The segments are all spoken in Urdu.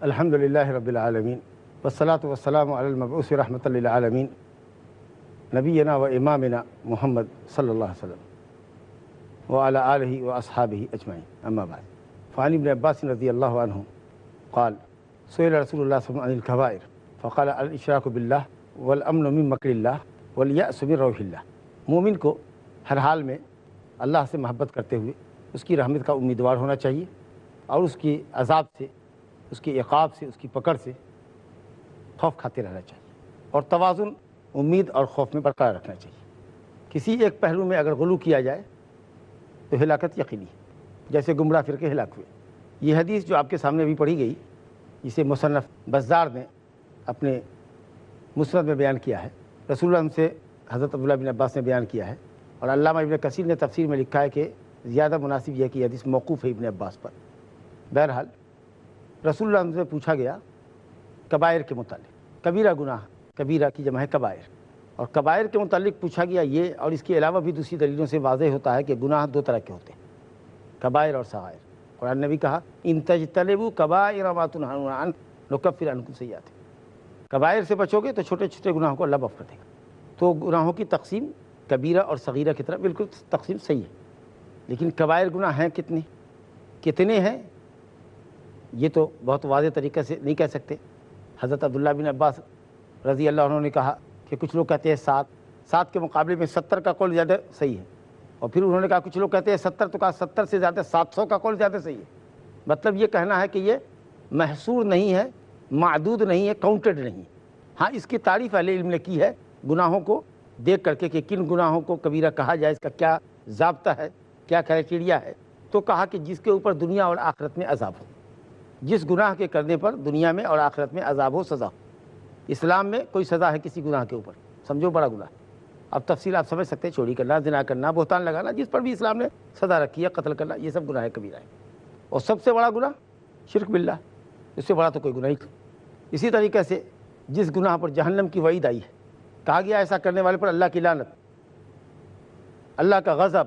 الحمدللہ رب العالمین والصلاة والسلام علی المبعوث رحمۃ للعالمین نبینا و امامنا محمد صلی اللہ علیہ وسلم وعلی آلہ و اصحابہ اجمعین، اما بعد، فعن ابن عباس رضی اللہ عنہ قال سئل رسول اللہ صلی اللہ علیہ وسلم عن الکبائر فقال الاشراک باللہ والامن من مکر اللہ والیأس من روح اللہ۔ مومن کو ہر حال میں اللہ سے محبت کرتے ہوئے اس کی رحمت کا امیدوار ہونا چاہیے اور اس کی عذاب سے، اس کے عقاب سے، اس کی پکڑ سے خوف کھاتے رہنا چاہیے، اور توازن امید اور خوف میں برقرار رکھنا چاہیے۔ کسی ایک پہلو میں اگر غلو کیا جائے تو ہلاکت یقینی ہے، جیسے گمراہ فرقے ہلاک ہوئے۔ یہ حدیث جو آپ کے سامنے ابھی پڑھی گئی، جسے مصنف بزار نے اپنے مسند میں بیان کیا ہے، رسول اللہ سے حضرت عبداللہ بن عباس نے بیان کیا ہے، اور علامہ ابن کثیر نے تفسیر میں لکھا ہے کہ زیادہ مناسب یہ ہے کہ یہ حدیث موقوف ہے ابن عباس پر۔ بہرحال رسول اللہ سے پوچھا گیا کبائر کے متعلق، کبیرہ گناہ، کبیرہ کی جمع ہے کبائر، اور کبائر کے متعلق پوچھا گیا یہ، اور اس کے علاوہ بھی دوسری دلیلوں سے واضح ہوتا ہے کہ گناہ دو طرح کے ہوتے ہیں، کبائر اور صغائر۔ قرآن نے بھی کہا ان تجتنبوا کبائر ما تنہون عنہ نکفر عنکم سیئاتکم، کبائر سے بچو گے تو چھوٹے چھوٹے گناہوں کو اللہ معاف کر دے گا۔ تو گناہوں کی تقسیم کبیرہ اور صغیرہ کی طرف بالکل تقسیم صحیح ہے، لیکن کبائر گناہ ہیں کتنے ہیں یہ تو بہت واضح طریقے سے نہیں کہہ سکتے۔ حضرت عبداللہ بن عباس رضی اللہ عنہ نے کہا کہ کچھ لوگ کہتے ہیں 7 کے مقابلے میں 70 کا قول زیادہ صحیح ہے، اور پھر انہوں نے کہا کچھ لوگ کہتے ہیں 70، تو کہا 70 سے زیادہ 700 کا قول زیادہ صحیح ہے۔ مطلب یہ کہنا ہے کہ یہ محصور نہیں ہے، معدود نہیں ہے، کاؤنٹڈ نہیں ہے۔ ہاں، اس کی تعریف اہل علم نے کی ہے گناہوں کو دیکھ کر کے کہ کن گناہوں کو کبیرہ کہا جائے، اس کا کیا ضابطہ ہے، کیا کرائٹیریا ہے۔ تو کہا کہ جس کے اوپر دنیا اور آخرت میں عذاب ہو، جس گناہ کے کرنے پر دنیا میں اور آخرت میں عذاب ہو، سزا ہو۔ اسلام میں کوئی سزا ہے کسی گناہ کے اوپر، سمجھو بڑا گناہ۔ اب تفصیل آپ سمجھ سکتے ہیں، چوری کرنا، زنا کرنا، بہتان لگانا، جس پر بھی اسلام نے سزا رکھی ہے، قتل کرنا، یہ سب گناہ کبیرہ ہے۔ اور سب سے بڑا گناہ شرک باللہ، اس سے بڑا تو کوئی گناہ ہی نہیں۔ اسی طریقے سے جس گناہ پر جہنم کی وعید آئی ہے، کہا گیا ایسا کرنے والے پر اللہ کی لعنت، اللہ کا غضب۔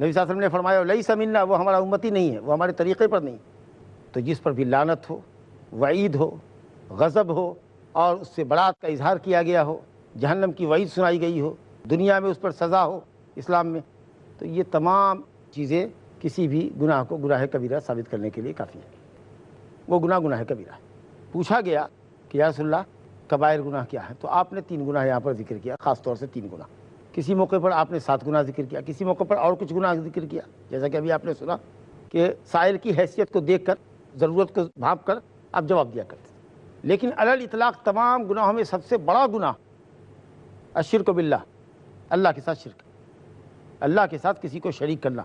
نبی صلی اللہ علیہ وسلم نے فرمایا لیس منا، وہ ہمارا امتی نہیں ہے، وہ ہمارے طریقے پر نہیں۔ تو جس پر بھی لعنت ہو، وعید ہو، غضب ہو، اور اس سے برات کا اظہار کیا گیا ہو، جہنم کی وعید سنائی گئی ہو، دنیا میں اس پر سزا ہو اسلام میں، تو یہ تمام چیزیں کسی بھی گناہ کو گناہ کبیرہ ثابت کرنے کے لیے کافی ہیں۔ وہ گناہ کبیرہ ہے۔ پوچھا گیا کہ یا رسول اللہ کبائر گناہ کیا ہے، تو آپ نے 3 گناہ یہاں پر ذکر کیا، خاص طور سے 3 گناہ۔ کسی موقع پر آپ نے 7 گناہ ذکر کیا، کسی موقع پر اور کچھ گناہ ذکر کیا، جیسا کہ ابھی آپ نے سنا کہ سائل کی حیثیت کو دیکھ کر، ضرورت کو بھانپ کر آپ جواب دیا کرتے۔ لیکن علی الاطلاق تمام گناہوں میں سب سے بڑا گناہ الشرک باللہ، اللہ کے ساتھ شرک، اللہ کے ساتھ کسی کو شریک کرنا،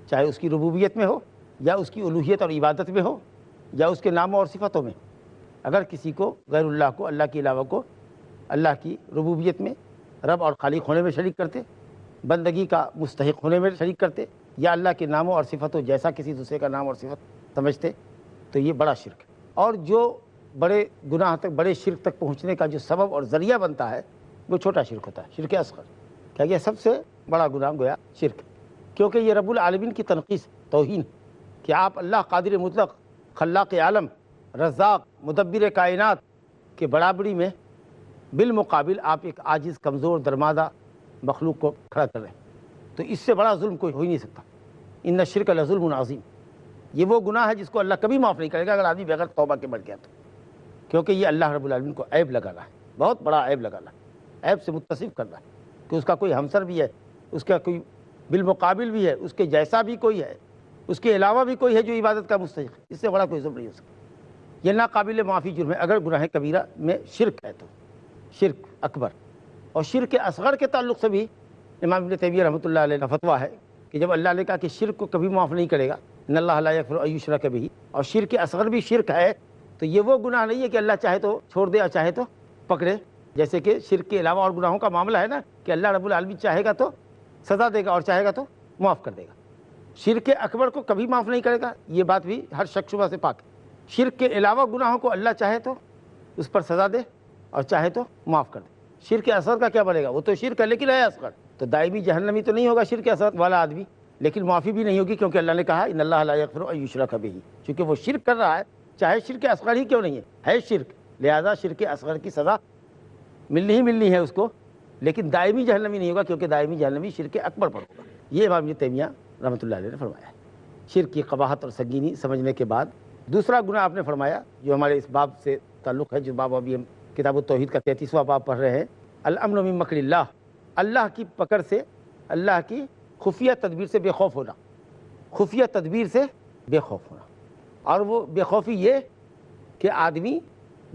چاہے اس کی ربوبیت میں ہو، یا اس کی الوہیت اور عبادت میں ہو، یا اس کے ناموں اور صفتوں میں۔ اگر کسی کو غیر اللہ کو، اللہ کے علاوہ کو اللہ کی ربوبیت میں، رب اور خالق ہونے میں شریک کرتے، بندگی کا مستحق ہونے میں شریک کرتے، یا اللہ کے ناموں اور صفتوں جیسا کسی دوسرے کا نام اور صفت سمجھتے، تو یہ بڑا شرک ہے۔ اور جو بڑے گناہ تک، بڑے شرک تک پہنچنے کا جو سبب اور ذریعہ بنتا ہے، وہ چھوٹا شرک ہوتا ہے، شرک اصغر۔ کیا یہ سب سے بڑا گناہ گویا شرک، کیونکہ یہ رب العالمین کی تنقیص، توہین، کہ آپ اللہ قادر مطلق، خلاق عالم، رزاق، مدبر کائنات کے برابری میں بالمقابل آپ ایک عاجز، کمزور، درمادہ مخلوق کو کھڑا کر رہے ہیں، تو اس سے بڑا ظلم کوئی ہو ہی نہیں سکتا۔ ان الشرک لظلم عظیم، یہ وہ گناہ ہے جس کو اللہ کبھی معاف نہیں کرے گا اگر آدمی بغیر توبہ کے مر گیا تو، کیونکہ یہ اللہ رب العالمین کو عیب لگانا ہے، بہت بڑا عیب لگانا ہے، عیب سے متصف کرنا ہے کہ اس کا کوئی ہمسر بھی ہے، اس کا کوئی بالمقابل بھی ہے، اس کے جیسا بھی کوئی ہے، اس کے علاوہ بھی کوئی ہے جو عبادت کا مستحق ہے۔ اس سے بڑا کوئی ظلم نہیں ہو سکتا، یہ ناقابل معافی جرم ہے۔ اگر گناہ کبیرہ میں شرک ہے تو شرک اکبر، اور شرک اصغر کے تعلق سے بھی امام ابن تیمیہ رحمۃ اللہ علیہ کا فتویٰ ہے کہ جب اللہ نے کہا کہ شرک کو کبھی معاف نہیں کرے گا، ان اللہ لا یغفر ان یشرک بہ، اور شرک اصغر بھی شرک ہے، تو یہ وہ گناہ نہیں ہے کہ اللہ چاہے تو چھوڑ دے اور چاہے تو پکڑے، جیسے کہ شرک کے علاوہ اور گناہوں کا معاملہ ہے نا کہ اللہ رب العالمین چاہے گا تو سزا دے گا اور چاہے گا تو معاف کر دے گا۔ شرک اکبر کو کبھی معاف نہیں کرے گا، یہ بات بھی ہر شک شبہ سے پاک ہے۔ شرک کے علاوہ گناہوں کو اللہ چاہے تو اس پر سزا دے اور چاہے تو معاف کر دے۔ شرک اصغر کا کیا بنے گا؟ وہ تو شرک ہے لیکن ہے اصغر، تو دائمی جہنمی تو نہیں ہوگا شرک اصغر والا آدمی، لیکن معافی بھی نہیں ہوگی، کیونکہ اللہ نے کہا ان اللہ لا یغفر ان یشرک بہ، چونکہ وہ شرک کر رہا ہے، چاہے شرک اصغر ہی کیوں نہیں ہے شرک، لہذا شرک اصغر کی سزا ملنی ہے اس کو، لیکن دائمی جہنمی نہیں ہوگا، کیونکہ دائمی جہنمی شرک اکبر پر ہوگا۔ یہ امام ابن تیمیہ رحمۃ اللہ علیہ نے فرمایا ہے۔ شرک کی قباحت اور سنگینی سمجھنے کے بعد دوسرا گناہ آپ نے فرمایا جو ہمارے اس باب سے تعلق ہے، جو باب ابھی ہم کتاب التوحید کا 33واں باب پڑھ رہے ہیں، الامن من مکر اللہ، اللہ کی پکڑ سے، اللہ کی خفیہ تدبیر سے بے خوف ہونا، خفیہ تدبیر سے بے خوف ہونا، اور وہ بے خوفی یہ کہ آدمی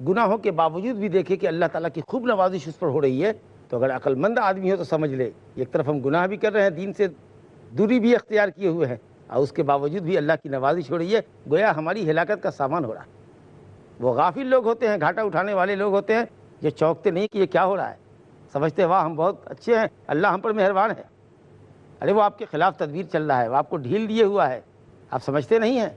گناہوں کے باوجود بھی دیکھے کہ اللہ تعالیٰ کی خوب نوازش اس پر ہو رہی ہے، تو اگر عقل مند آدمی ہو تو سمجھ لے ایک طرف ہم گناہ بھی کر رہے ہیں، دین سے دوری بھی اختیار کیے ہوئے ہیں، اور اس کے باوجود بھی اللہ کی نوازش ہو رہی ہے، گویا ہماری ہلاکت کا سامان ہو رہا ہے۔ وہ غافل لوگ ہوتے ہیں، گھاٹا اٹھانے والے لوگ ہوتے ہیں، یہ چونکتے نہیں کہ یہ کیا ہو رہا ہے، سمجھتے ہیں واہ ہم بہت اچھے ہیں، اللہ ہم پر مہربان ہے۔ ارے وہ آپ کے خلاف تدبیر چل رہا ہے، وہ آپ کو ڈھیل دیے ہوا ہے، آپ سمجھتے نہیں ہیں،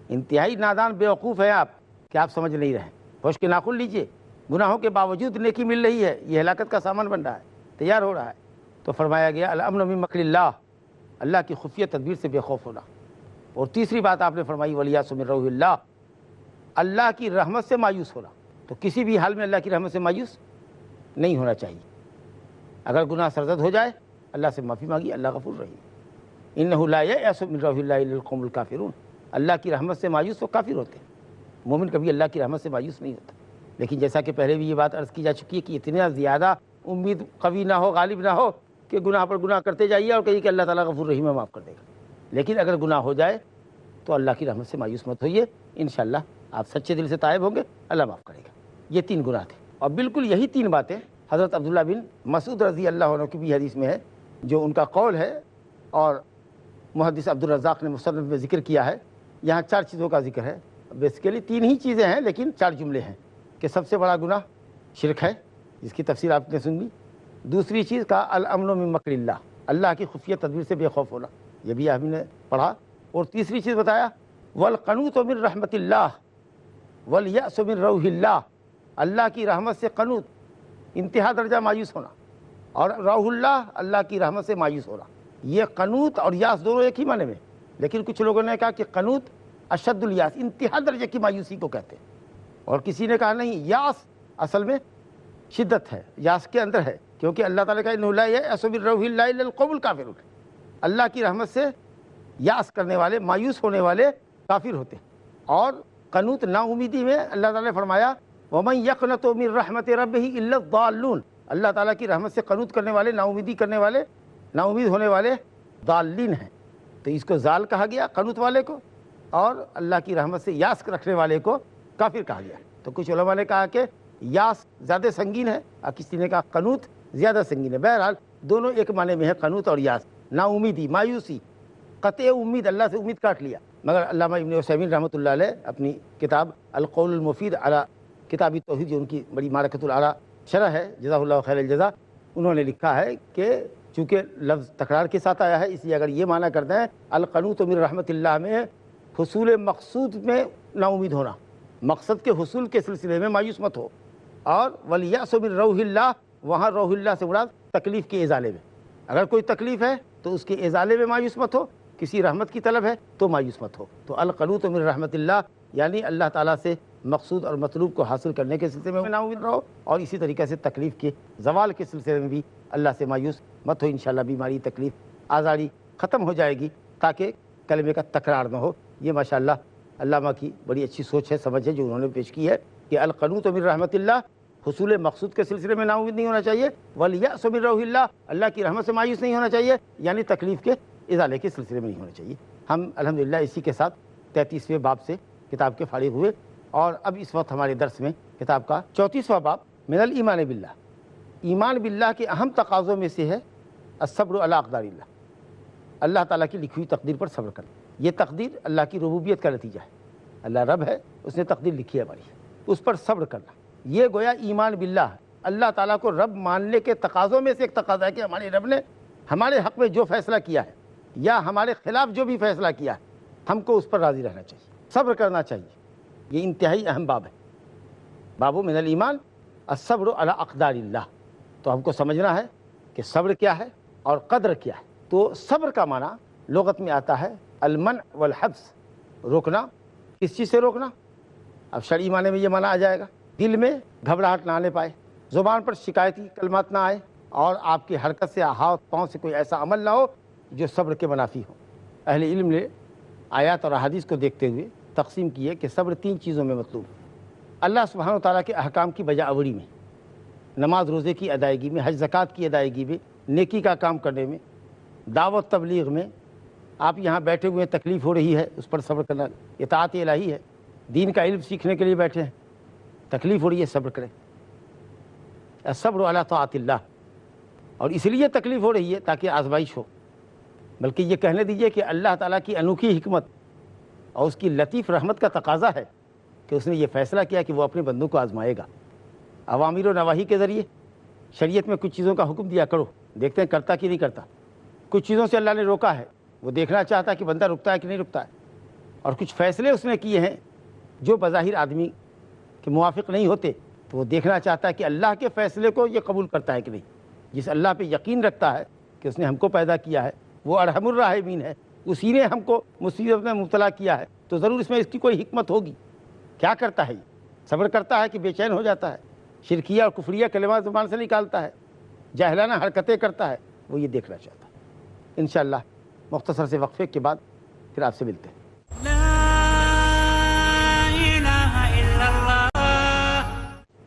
انتہائی نادان بیوقوف ہیں آپ کہ آپ سمجھ نہیں رہے۔ ہوش کے ناخن لیجئے، گناہوں کے باوجود نیکی مل رہی ہے، یہ ہلاکت کا سامان بن رہا ہے، تیار ہو رہا ہے۔ تو فرمایا گیا الامن من مکر اللہ، اللہ کی خفیہ تدبیر سے بے خوف ہونا۔ اور تیسری بات آپ نے فرمائی والیاس من روح اللہ، اللہ کی رحمت سے مایوس ہونا۔ تو کسی بھی حال میں اللہ کی رحمت سے مایوس نہیں ہونا چاہیے۔ اگر گناہ سرزد ہو جائے اللہ سے معافی مانگی، اللہ غفور رحیم۔ انہ لا یأس من روح اللہ الا القوم الکافرون، اللہ کی رحمت سے مایوس تو کافر ہوتے ہیں، مومن کبھی اللہ کی رحمت سے مایوس نہیں ہوتا۔ لیکن جیسا کہ پہلے بھی یہ بات عرض کی جا چکی ہے کہ اتنا زیادہ امید قوی نہ ہو، غالب نہ ہو کہ گناہ پر گناہ کرتے جائیے اور کہیے کہ اللہ تعالیٰ غفور رحیم ہے، معاف کر دے گا۔ لیکن اگر گناہ ہو جائے تو اللہ کی رحمت سے مایوس مت ہوئیے، انشاءاللہ آپ سچے دل سے تائب ہوں گے، اللہ معاف کرے گا۔ یہ تین گناہ تھے، اور بالکل یہی تین باتیں حضرت عبداللہ بن مسعود رضی اللہ عنہ کی بھی حدیث میں ہے، جو ان کا قول ہے، اور محدث عبدالرزاق نے مصنف میں ذکر کیا ہے۔ یہاں چار چیزوں کا ذکر ہے، بیسیکلی تین ہی چیزیں ہیں لیکن چار جملے ہیں، کہ سب سے بڑا گناہ شرک ہے، جس کی تفسیر آپ نے سن لی۔ دوسری چیز کا الامن من مکر اللہ، اللہ کی خفیہ تدبیر سے بے خوف ہونا، یہ بھی ہم نے پڑھا۔ اور تیسری چیز بتایا والقنوط من رحمت اللہ والیأس من روح اللہ، اللہ کی رحمت سے قنوط، انتہا درجہ مایوس ہونا، اور روح اللہ، اللہ کی رحمت سے مایوس ہونا۔ یہ قنوط اور یاس دونوں ایک ہی معنی میں، لیکن کچھ لوگوں نے کہا کہ قنوط اشد الیاس، انتہا درجے کی مایوسی کو کہتے ہیں، اور کسی نے کہا نہیں، یاس اصل میں شدت ہے، یاس کے اندر ہے، کیونکہ اللہ تعالیٰ کا انہ لا یأس من روح اللہ الا القوم الکافرون، اللہ کی رحمت سے یاس کرنے والے، مایوس ہونے والے کافر ہوتے ہیں۔ اور قنوط نا امیدی میں اللہ تعالیٰ نے فرمایا ومن یقنط من رحمت ربہ الا الضالون، اللہ تعالیٰ کی رحمت سے قنوط کرنے والے، نا امیدی کرنے والے، نا امید ہونے والے ضالین ہیں۔ تو اس کو ضال کہا گیا قنوط والے کو، اور اللہ کی رحمت سے یاس رکھنے والے کو کافر کہا گیا۔ تو کچھ علماء نے کہا کہ یاس زیادہ سنگین ہے، اور کسی نے کہا قنوط زیادہ سنگین ہے۔ بہرحال دونوں ایک معنی میں ہے، قنوط اور یاس، نا امیدی، مایوسی، قطع امید، اللہ سے امید کاٹ لیا۔ مگر علامہ ابن عثیمین رحمۃ اللہ علیہ اپنی کتاب القول المفید علی کتاب التوحید، جو ان کی بڑی معرکۃ الآراء شرح ہے، جزاہ اللہ خیر الجزا، انہوں نے لکھا ہے کہ چونکہ لفظ تکرار کے ساتھ آیا ہے، اس لیے اگر یہ معنی کرتے ہیں القنوط من رحمت اللہ میں حصول مقصود میں نا امید ہونا، مقصد کے حصول کے سلسلے میں مایوس مت ہو، اور والیأس من روح اللہ، وہاں روح اللہ سے مراد تکلیف کے ازالے میں، اگر کوئی تکلیف ہے تو اس کے ازالے میں مایوس مت ہو، کسی رحمت کی طلب ہے تو مایوس مت ہو۔ تو القنوط من رحمت اللہ یعنی اللہ تعالیٰ سے مقصود اور مطلوب کو حاصل کرنے کے سلسلے میں نا امید رہو، اور اسی طریقے سے تکلیف کے زوال کے سلسلے میں بھی اللہ سے مایوس مت ہو۔ انشاءاللہ بیماری، تکلیف، آزاری ختم ہو جائے گی، تاکہ کلمے کا تکرار نہ ہو۔ یہ ماشاءاللہ علامہ کی بڑی اچھی سوچ ہے، سمجھ ہے جو انہوں نے پیش کی ہے کہ القنوط من رحمت اللہ، حصول مقصود کے سلسلے میں نا امید نہیں ہونا چاہیے، والیأس من روح اللہ، اللہ کی رحمت سے مایوس نہیں ہونا چاہیے، یعنی تکلیف کے ازالے کے سلسلے میں نہیں ہونا چاہیے۔ ہم الحمدللہ اسی کے ساتھ 33ویں باب سے کتاب کے فارغ ہوئے، اور اب اس وقت ہمارے درس میں کتاب کا 34واں باب من الایمان باللہ، ایمان باللہ کے اہم تقاضوں میں سے ہے الصبر علی اقدار اللہ، اللہ تعالیٰ کی لکھی ہوئی تقدیر پر صبر کرنا۔ یہ تقدیر اللہ کی ربوبیت کا نتیجہ ہے، اللہ رب ہے، اس نے تقدیر لکھی ہے ہماری، اس پر صبر کرنا، یہ گویا ایمان باللہ ہے۔ اللہ تعالیٰ کو رب ماننے کے تقاضوں میں سے ایک تقاضا ہے کہ ہمارے رب نے ہمارے حق میں جو فیصلہ کیا ہے یا ہمارے خلاف جو بھی فیصلہ کیا ہے ہم کو اس پر راضی رہنا چاہیے، صبر کرنا چاہیے۔ یہ انتہائی اہم باب ہے، باب من الایمان الصبر علی اقدار اللہ۔ تو ہم کو سمجھنا ہے کہ صبر کیا ہے اور قدر کیا ہے۔ تو صبر کا معنی لغت میں آتا ہے المنع والحبس، روکنا۔ کس چیز سے روکنا؟ اب شرعی معنی میں یہ معنی آ جائے گا دل میں گھبراہٹ نہ آنے پائے، زبان پر شکایتی کلمات نہ آئے، اور آپ کی حرکت سے ہاتھ پاؤں سے کوئی ایسا عمل نہ ہو جو صبر کے منافی ہو۔ اہل علم نے آیات اور احادیث کو دیکھتے ہوئے تقسیم کی ہے کہ صبر 3 چیزوں میں مطلوب ہے۔ اللہ سبحانہ و تعالیٰ کے احکام کی بجا آوری میں، نماز روزے کی ادائیگی میں، حج زکوٰۃ کی ادائیگی میں، نیکی کا کام کرنے میں، دعوت تبلیغ میں۔ آپ یہاں بیٹھے ہوئے تکلیف ہو رہی ہے، اس پر صبر کرنا اطاعت الہی ہے۔ دین کا علم سیکھنے کے لیے بیٹھے ہیں، تکلیف ہو رہی ہے، صبر کریں۔ الصبر علی طاعت اللہ، اور اس لیے تکلیف ہو رہی ہے تاکہ آزمائش ہو، بلکہ یہ کہنے دیجئے کہ اللہ تعالیٰ کی انوکھی حکمت اور اس کی لطیف رحمت کا تقاضا ہے کہ اس نے یہ فیصلہ کیا کہ وہ اپنے بندوں کو آزمائے گا۔ اوامر و نواہی کے ذریعے شریعت میں کچھ چیزوں کا حکم دیا کرو، دیکھتے ہیں کرتا کہ نہیں کرتا۔ کچھ چیزوں سے اللہ نے روکا ہے، وہ دیکھنا چاہتا ہے کہ بندہ رکتا ہے کہ نہیں رکتا ہے۔ اور کچھ فیصلے اس نے کیے ہیں جو بظاہر آدمی کے موافق نہیں ہوتے، تو وہ دیکھنا چاہتا ہے کہ اللہ کے فیصلے کو یہ قبول کرتا ہے کہ نہیں۔ جس اللہ پہ یقین رکھتا ہے کہ اس نے ہم کو پیدا کیا ہے، وہ ارحم الراحمین ہے، اسی نے ہم کو مصیبت میں مبتلا کیا ہے، تو ضرور اس میں اس کی کوئی حکمت ہوگی۔ کیا کرتا ہے یہ؟ صبر کرتا ہے کہ بے چین ہو جاتا ہے، شرکیہ اور کفریہ کلمات زبان سے نکالتا ہے، جاہلانہ حرکتیں کرتا ہے، وہ یہ دیکھنا چاہتا ہے۔ انشاءاللہ مختصر سے وقفے کے بعد پھر آپ سے ملتے ہیں۔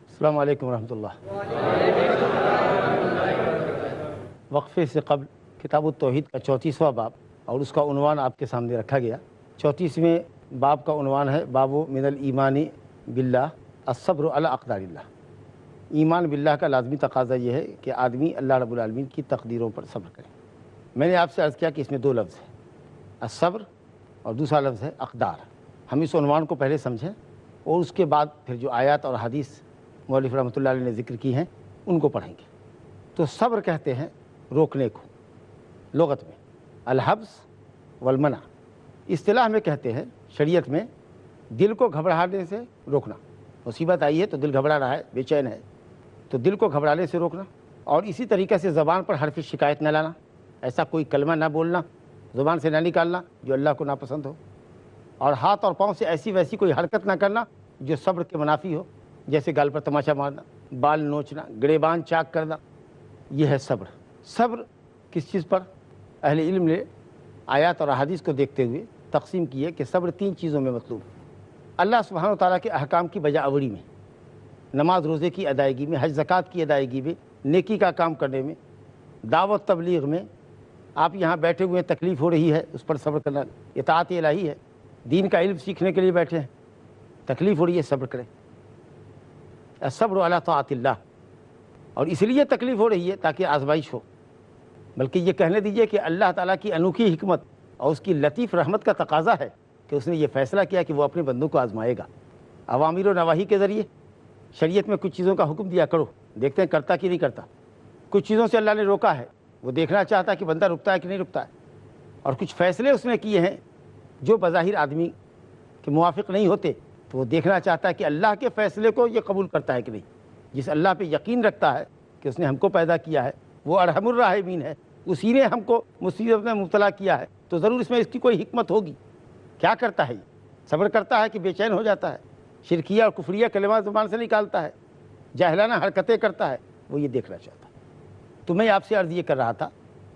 السلام علیکم ورحمۃ اللہ۔ وقفے سے قبل کتاب التوحید کا 34واں باب اور اس کا عنوان آپ کے سامنے رکھا گیا۔ 34ویں باب کا عنوان ہے باب من الایمان باللہ الصبر علی اقدار اللہ۔ ایمان باللہ کا لازمی تقاضا یہ ہے کہ آدمی اللہ رب العالمین کی تقدیروں پر صبر کرے۔ میں نے آپ سے عرض کیا کہ اس میں 2 لفظ ہیں، الصبر اور دوسرا لفظ ہے اقدار۔ ہم اس عنوان کو پہلے سمجھیں اور اس کے بعد پھر جو آیات اور حدیث مولوی رحمۃ اللہ علیہ نے ذکر کی ہیں ان کو پڑھیں گے۔ تو صبر کہتے ہیں روکنے کو لغت میں، الحبس والمنع اصطلاح میں کہتے ہیں شریعت میں دل کو گھبرانے سے روکنا۔ مصیبت آئی ہے تو دل گھبرا رہا ہے، بے چین ہے، تو دل کو گھبرانے سے روکنا، اور اسی طریقے سے زبان پر حرف شکایت نہ لانا، ایسا کوئی کلمہ نہ بولنا، زبان سے نہ نکالنا جو اللہ کو ناپسند ہو، اور ہاتھ اور پاؤں سے ایسی ویسی کوئی حرکت نہ کرنا جو صبر کے منافی ہو، جیسے گال پر تماشا مارنا، بال نوچنا، گریبان چاک کرنا۔ یہ ہے صبر۔ صبر کس چیز پر؟ اہل علم نے آیات اور احادیث کو دیکھتے ہوئے تقسیم کی ہے کہ صبر 3 چیزوں میں مطلوب ہے۔ اللہ سبحانہ و تعالیٰ کے احکام کی بجا آوری میں، نماز روزے کی ادائیگی میں، حج زکوٰۃ کی ادائیگی میں، نیکی کا کام کرنے میں، دعوت تبلیغ میں۔ آپ یہاں بیٹھے ہوئے تکلیف ہو رہی ہے، اس پر صبر کرنا اطاعت الہی ہے۔ دین کا علم سیکھنے کے لیے بیٹھے ہیں، تکلیف ہو رہی ہے، صبر کریں۔ الصبر علی طاعت اللہ، اور اس لیے تکلیف ہو رہی ہے تاکہ آزمائش ہو، بلکہ یہ کہنے دیجئے کہ اللہ تعالیٰ کی انوکھی حکمت اور اس کی لطیف رحمت کا تقاضا ہے کہ اس نے یہ فیصلہ کیا کہ وہ اپنے بندوں کو آزمائے گا۔ اوامر و نواہی کے ذریعے شریعت میں کچھ چیزوں کا حکم دیا کرو، دیکھتے ہیں کرتا کہ نہیں کرتا۔ کچھ چیزوں سے اللہ نے روکا ہے، وہ دیکھنا چاہتا ہے کہ بندہ رکتا ہے کہ نہیں رکتا ہے۔ اور کچھ فیصلے اس نے کیے ہیں جو بظاہر آدمی کے موافق نہیں ہوتے، تو وہ دیکھنا چاہتا ہے کہ اللہ کے فیصلے کو یہ قبول کرتا ہے کہ نہیں۔ جس اللہ پہ یقین رکھتا ہے کہ اس نے ہم کو پیدا کیا ہے، وہ ارحم الراحمین ہے، اسی نے ہم کو مصیبت میں مبتلا کیا ہے، تو ضرور اس میں اس کی کوئی حکمت ہوگی۔ کیا کرتا ہے یہ؟ صبر کرتا ہے کہ بے چین ہو جاتا ہے، شرکیہ اور کفریہ کلمات زبان سے نکالتا ہے، جاہلانہ حرکتیں کرتا ہے، وہ یہ دیکھنا چاہتا ہے۔ تو میں آپ سے عرض یہ کر رہا تھا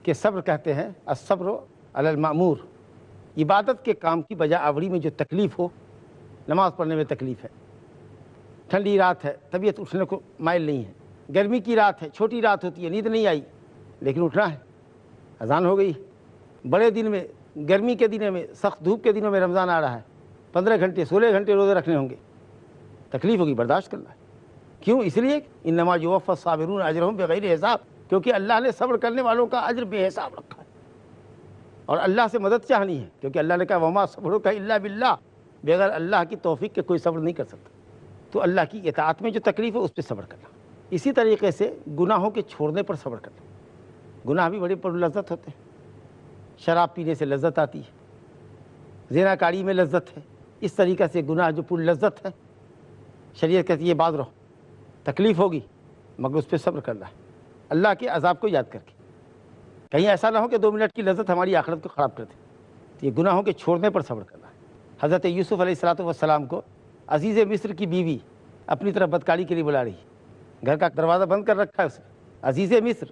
کہ صبر کہتے ہیں الصبر علی المأمور، عبادت کے کام کی بجا آوری میں جو تکلیف ہو۔ نماز پڑھنے میں تکلیف ہے، ٹھنڈی رات ہے، طبیعت اٹھنے کو مائل نہیں ہے، گرمی کی رات ہے، چھوٹی رات ہوتی ہے، نیند نہیں آئی لیکن اٹھنا ہے، اذان ہو گئی، بڑے دن میں، گرمی کے دنوں میں، سخت دھوپ کے دنوں میں رمضان آ رہا ہے، 15 گھنٹے 16 گھنٹے روزے رکھنے ہوں گے، تکلیف ہوگی، برداشت کرنا ہے۔ کیوں؟ اس لیے انما یوفی الصابرون اجرہم بغیر حساب، کیونکہ اللہ نے صبر کرنے والوں کا اجر بے حساب رکھا ہے، اور اللہ سے مدد چاہنی ہے، کیونکہ اللہ نے کہا وما صبرک الا باللہ، بغیر اللہ کی توفیق کے کوئی صبر نہیں کر سکتا۔ تو اللہ کی اطاعت میں جو تکلیف ہے اس پہ صبر کرنا۔ اسی طریقے سے گناہوں کے چھوڑنے پر صبر کرنا۔ گناہ بھی بڑے پر لذت ہوتے ہیں، شراب پینے سے لذت آتی ہے، زنا کاری میں لذت ہے، اس طریقے سے گناہ جو پر لذت ہے، شریعت کہتی ہے یہ باز رہو، تکلیف ہوگی مگر اس پہ صبر کرنا ہے، اللہ کے عذاب کو یاد کر کے۔ کہیں ایسا نہ ہو کہ 2 منٹ کی لذت ہماری آخرت کو خراب کر دے، تو یہ گناہوں کے چھوڑنے پر صبر کرنا ہے۔ حضرت یوسف علیہ السلام کو عزیز مصر کی بیوی اپنی طرف بدکاری کے لیے بلا رہی ہے، گھر کا دروازہ بند کر رکھا ہے اس نے۔ عزیز مصر،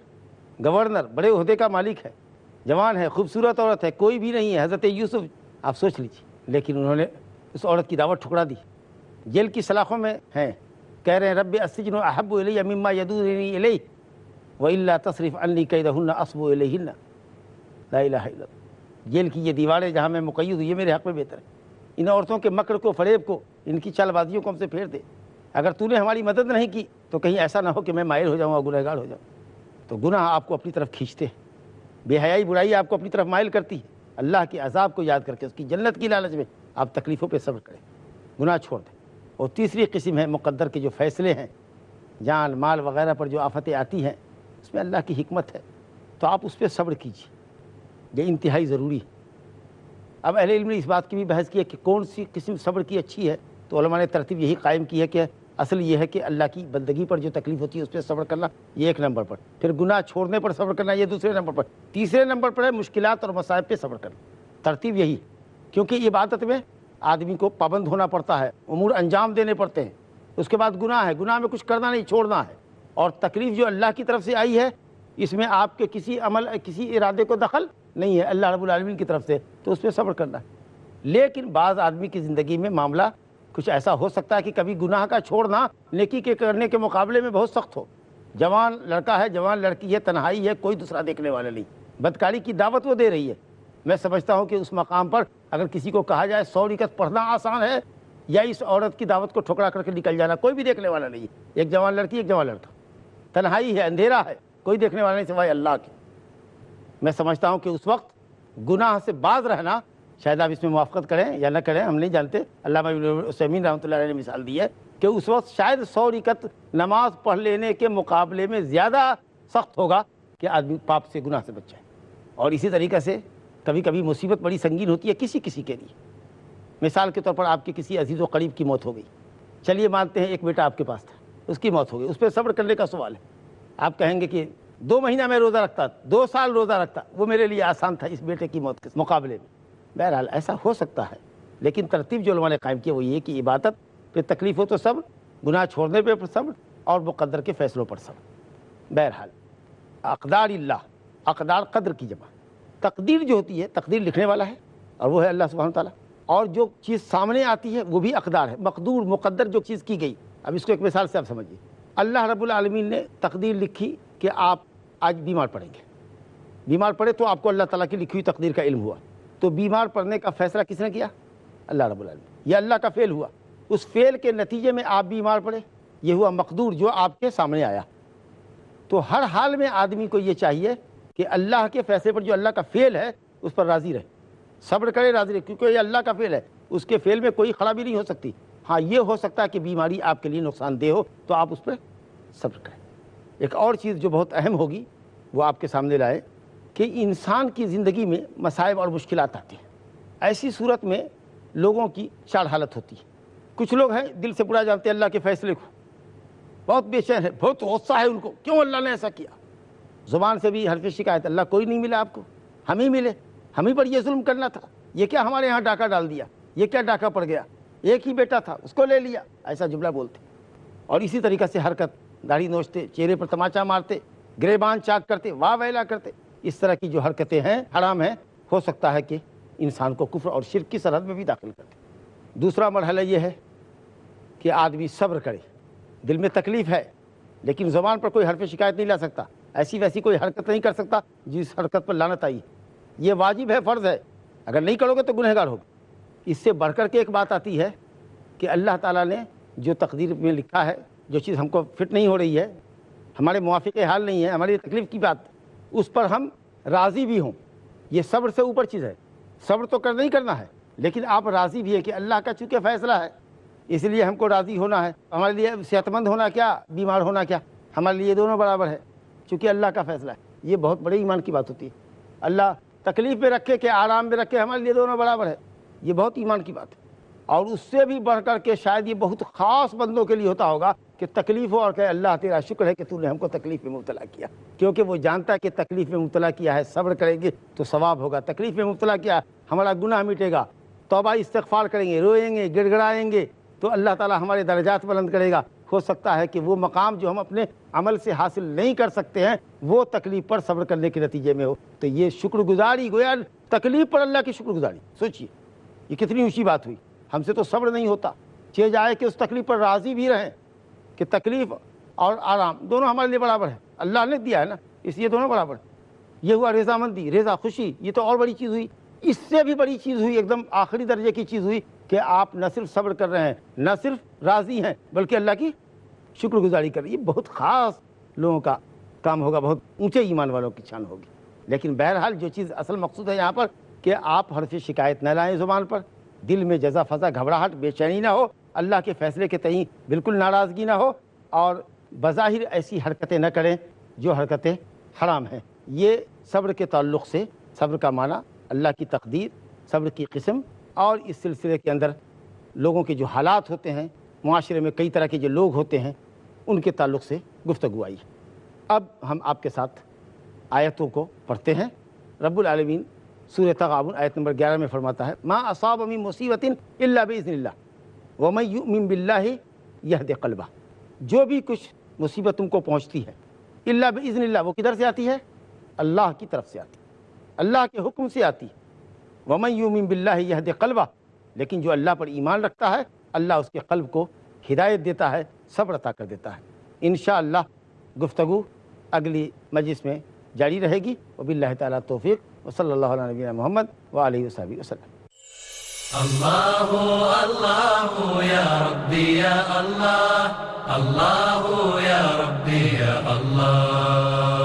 گورنر، بڑے عہدے کا مالک ہے، جوان ہے، خوبصورت عورت ہے، کوئی بھی نہیں ہے، حضرت یوسف آپ سوچ لیجیے، لیکن انہوں نے اس عورت کی دعوت ٹھکرا دی، جیل کی سلاخوں میں ہیں، کہہ رہے ہیں رب السجن احب الی مما یدعوننی الیہ والا تصرف عنی کیدہن اصب الیہن، لا الہ الا اللہ۔ جیل کی یہ دیواریں جہاں میں مقید ہوں یہ میرے حق میں بہتر ہے، ان عورتوں کے مکر کو، فریب کو، ان کی چال بازیوں کو ہم سے پھیر دے، اگر تو نے ہماری مدد نہیں کی تو کہیں ایسا نہ ہو کہ میں مائل ہو جاؤں اور گنہگار ہو جاؤں۔ تو گناہ آپ کو اپنی طرف کھینچتے ہیں، بے حیائی برائی آپ کو اپنی طرف مائل کرتی ہے۔ اللہ کے عذاب کو یاد کر کے اس کی جنت کی لالچ میں آپ تکلیفوں پہ صبر کریں، گناہ چھوڑ دیں۔ اور تیسری قسم ہے مقدر کے جو فیصلے ہیں، جان مال وغیرہ پر جو آفتیں آتی ہیں اس میں اللہ کی حکمت ہے، تو آپ اس پہ صبر کیجیے، یہ انتہائی ضروری ہے۔ اب اہل علم نے اس بات کی بھی بحث کی ہے کہ کون سی قسم صبر کی اچھی ہے، تو علماء نے ترتیب یہی قائم کی ہے کہ اصل یہ ہے کہ اللہ کی بندگی پر جو تکلیف ہوتی ہے اس پہ صبر کرنا، یہ 1 نمبر پر، پھر گناہ چھوڑنے پر صبر کرنا، یہ 2 نمبر پر، تیسرے نمبر پر ہے مشکلات اور مصائب پہ صبر کرنا۔ ترتیب یہی، کیونکہ عبادت میں آدمی کو پابند ہونا پڑتا ہے، امور انجام دینے پڑتے ہیں، اس کے بعد گناہ ہے، گناہ میں کچھ کرنا نہیں، چھوڑنا ہے، اور تکلیف جو اللہ کی طرف سے آئی ہے اس میں آپ کے کسی عمل، کسی ارادے کو دخل نہیں ہے، اللہ رب العالمین کی طرف سے، تو اس پہ صبر کرنا ہے۔ لیکن بعض آدمی کی زندگی میں معاملہ کچھ ایسا ہو سکتا ہے کہ کبھی گناہ کا چھوڑنا نیکی کے کرنے کے مقابلے میں بہت سخت ہو، جوان لڑکا ہے، جوان لڑکی ہے، تنہائی ہے، کوئی دوسرا دیکھنے والا نہیں، بدکاری کی دعوت وہ دے رہی ہے۔ میں سمجھتا ہوں کہ اس مقام پر اگر کسی کو کہا جائے 100 رکعت پڑھنا آسان ہے یا اس عورت کی دعوت کو ٹھکرا کر کے نکل جانا، کوئی بھی دیکھنے والا نہیں ہے، ایک جوان لڑکی، ایک جوان لڑکا، تنہائی ہے، اندھیرا ہے، کوئی دیکھنے والا نہیں سوائے اللہ کے۔ میں سمجھتا ہوں کہ اس وقت گناہ سے باز رہنا، شاید آپ اس میں موافقت کریں یا نہ کریں، ہم نہیں جانتے، علامہ ابن عثیمین رحمۃ اللہ علیہ نے مثال دی ہے کہ اس وقت شاید 100 رکعت نماز پڑھ لینے کے مقابلے میں زیادہ سخت ہوگا کہ آدمی پاپ سے، گناہ سے بچ جائے۔ اور اسی طریقے سے کبھی کبھی مصیبت بڑی سنگین ہوتی ہے کسی کے لیے، مثال کے طور پر آپ کے کسی عزیز و قریب کی موت ہو گئی، چلیے مانتے ہیں ایک بیٹا آپ کے پاس تھا، اس کی موت ہو گئی، اس پہ صبر کرنے کا سوال ہے۔ آپ کہیں گے کہ 2 مہینہ میں روزہ رکھتا، 2 سال روزہ رکھتا، وہ میرے لیے آسان تھا اس بیٹے کی موت کے مقابلے میں۔ بہرحال ایسا ہو سکتا ہے، لیکن ترتیب جو علماء نے قائم کی وہ یہ کہ عبادت پہ تکلیف ہو تو صبر، گناہ چھوڑنے پہ صبر، اور مقدر کے فیصلوں پر صبر۔ بہرحال اقدار اللہ، اقدار قدر کی جمع، تقدیر جو ہوتی ہے، تقدیر لکھنے والا ہے اور وہ ہے اللہ سبحانہ تعالیٰ، اور جو چیز سامنے آتی ہے وہ بھی اقدار ہے، مقدور، مقدر جو چیز کی گئی۔ اب اس کو ایک مثال سے آپ سمجھیے، اللہ رب العالمین نے تقدیر لکھی کہ آپ آج بیمار پڑیں گے، بیمار پڑے تو آپ کو اللہ تعالیٰ کی لکھی ہوئی تقدیر کا علم ہوا، تو بیمار پڑنے کا فیصلہ کس نے کیا؟ اللہ رب العالمین، یہ اللہ کا فعل ہوا، اس فعل کے نتیجے میں آپ بیمار پڑے، یہ ہوا مقدور جو آپ کے سامنے آیا۔ تو ہر حال میں آدمی کو یہ چاہیے کہ اللہ کے فیصلے پر جو اللہ کا فعل ہے اس پر راضی رہے، صبر کرے، راضی رہے، کیونکہ یہ اللہ کا فعل ہے، اس کے فعل میں کوئی خرابی نہیں ہو سکتی۔ ہاں یہ ہو سکتا ہے کہ بیماری آپ کے لیے نقصان دہ ہو تو آپ اس پر صبر کریں۔ ایک اور چیز جو بہت اہم ہوگی وہ آپ کے سامنے لائے کہ انسان کی زندگی میں مصائب اور مشکلات آتی ہیں، ایسی صورت میں لوگوں کی 4 حالت ہوتی ہے۔ کچھ لوگ ہیں دل سے برا جانتے ہیں اللہ کے فیصلے کو، بہت بے چین ہے، بہت غصہ ہے ان کو، کیوں اللہ نے ایسا کیا، زبان سے بھی حرف شکایت، اللہ کوئی نہیں ملا آپ کو، ہم ہی ملے، ہم ہی پر یہ ظلم کرنا تھا، یہ کیا ہمارے یہاں ڈاکہ ڈال دیا، یہ کیا ڈاکہ پڑ گیا، ایک ہی بیٹا تھا اس کو لے لیا، ایسا جملہ بولتے۔ اور اسی طریقے سے حرکت، داڑھی نوچتے، چہرے پر تماچا مارتے، گریبان چاک کرتے، واہ ویلا کرتے، اس طرح کی جو حرکتیں ہیں حرام ہیں، ہو سکتا ہے کہ انسان کو کفر اور شرک کی سرحد میں بھی داخل کر دے۔ دوسرا مرحلہ یہ ہے کہ آدمی صبر کرے، دل میں تکلیف ہے لیکن زبان پر کوئی حرف شکایت نہیں لا سکتا، ایسی ویسی کوئی حرکت نہیں کر سکتا جس حرکت پر لعنت آئی، یہ واجب ہے، فرض ہے، اگر نہیں کرو گے تو گنہگار ہوگے۔ اس سے بڑھ کر کے ایک بات آتی ہے کہ اللہ تعالیٰ نے جو تقدیر میں لکھا ہے جو چیز ہم کو فٹ نہیں ہو رہی ہے، ہمارے موافق حال نہیں ہے، ہماری تکلیف کی بات، اس پر ہم راضی بھی ہوں، یہ صبر سے اوپر چیز ہے۔ صبر تو کرنا ہی کرنا ہے، لیکن آپ راضی بھی ہے کہ اللہ کا چونکہ فیصلہ ہے، اس لیے ہم کو راضی ہونا ہے۔ ہمارے لیے صحت مند ہونا کیا، بیمار ہونا کیا، ہمارے لیے دونوں برابر ہے، چونکہ اللہ کا فیصلہ ہے۔ یہ بہت بڑے ایمان کی بات ہوتی ہے۔ اللہ تکلیف میں رکھے کہ آرام میں رکھے، ہمارے لیے دونوں برابر ہے، یہ بہت ایمان کی بات ہے۔ اور اس سے بھی بڑھ کر کے شاید یہ بہت خاص بندوں کے لیے ہوتا ہوگا کہ تکلیف ہو اور کہ اللہ تیرا شکر ہے کہ تو نے ہم کو تکلیف میں مبتلا کیا، کیونکہ وہ جانتا ہے کہ تکلیف میں مبتلا کیا ہے، صبر کریں گے تو ثواب ہوگا۔ تکلیف میں مبتلا کیا ہے، ہمارا گناہ مٹے گا، توبہ استغفار کریں گے، روئیں گے، گڑ گڑائیں گے تو اللہ تعالیٰ ہمارے درجات بلند کرے گا۔ ہو سکتا ہے کہ وہ مقام جو ہم اپنے عمل سے حاصل نہیں کر سکتے ہیں وہ تکلیف پر صبر کرنے کے نتیجے میں ہو۔ تو یہ شکر گزاری، گویا تکلیف پر اللہ کی شکر گزاری، سوچئے یہ کتنی اونچی بات ہوئی۔ ہم سے تو صبر نہیں ہوتا، چیز آئے کہ اس تکلیف پر راضی بھی رہیں، کہ تکلیف اور آرام دونوں ہمارے لیے برابر ہے، اللہ نے دیا ہے نا، اس لیے دونوں برابر۔ یہ ہوا رضامندی، رضا خوشی، یہ تو اور بڑی چیز ہوئی۔ اس سے بھی بڑی چیز ہوئی، ایک دم آخری درجے کی چیز ہوئی کہ آپ نہ صرف صبر کر رہے ہیں، نہ صرف راضی ہیں، بلکہ اللہ کی شکر گزاری کر رہے ہیں۔ یہ بہت خاص لوگوں کا کام ہوگا، بہت اونچے ایمان والوں کی شان ہوگی۔ لیکن بہرحال جو چیز اصل مقصود ہے یہاں پر کہ آپ حرف شکایت نہ لائیں زبان پر، دل میں جزا فضا، گھبراہٹ، بے چینی نہ ہو، اللہ کے فیصلے کے تئیں بالکل ناراضگی نہ ہو، اور بظاہر ایسی حرکتیں نہ کریں جو حرکتیں حرام ہیں۔ یہ صبر کے تعلق سے، صبر کا معنی اللہ کی تقدیر، صبر کی قسم، اور اس سلسلے کے اندر لوگوں کے جو حالات ہوتے ہیں، معاشرے میں کئی طرح کے جو لوگ ہوتے ہیں، ان کے تعلق سے گفتگو آئی۔ اب ہم آپ کے ساتھ آیتوں کو پڑھتے ہیں۔ رب العالمین سورہ تغابن آیت نمبر 11 میں فرماتا ہے، ما اصاب من مصیبت الا باذن اللہ ومن یؤمن باللہ یہد قلبہ۔ جو بھی کچھ مصیبت تم کو پہنچتی ہے، الا باذن اللہ، وہ کدھر سے آتی ہے؟ اللہ کی طرف سے آتی ہے، اللہ کے حکم سے آتی ہے۔ ومن یؤمن باللہ یہد قلبہ، لیکن جو اللہ پر ایمان رکھتا ہے اللہ اس کے قلب کو ہدایت دیتا ہے، صبر عطا کر دیتا ہے۔ انشاءاللہ گفتگو اگلی مجلس میں جاری رہے گی۔ وباللہ تعالیٰ توفیق، وصلی اللہ علیہ نبینا محمد وآلہ وصحبہ وسلم۔ اللہ اللہ یا ربی یا اللہ، اللہ یا ربی یا اللہ۔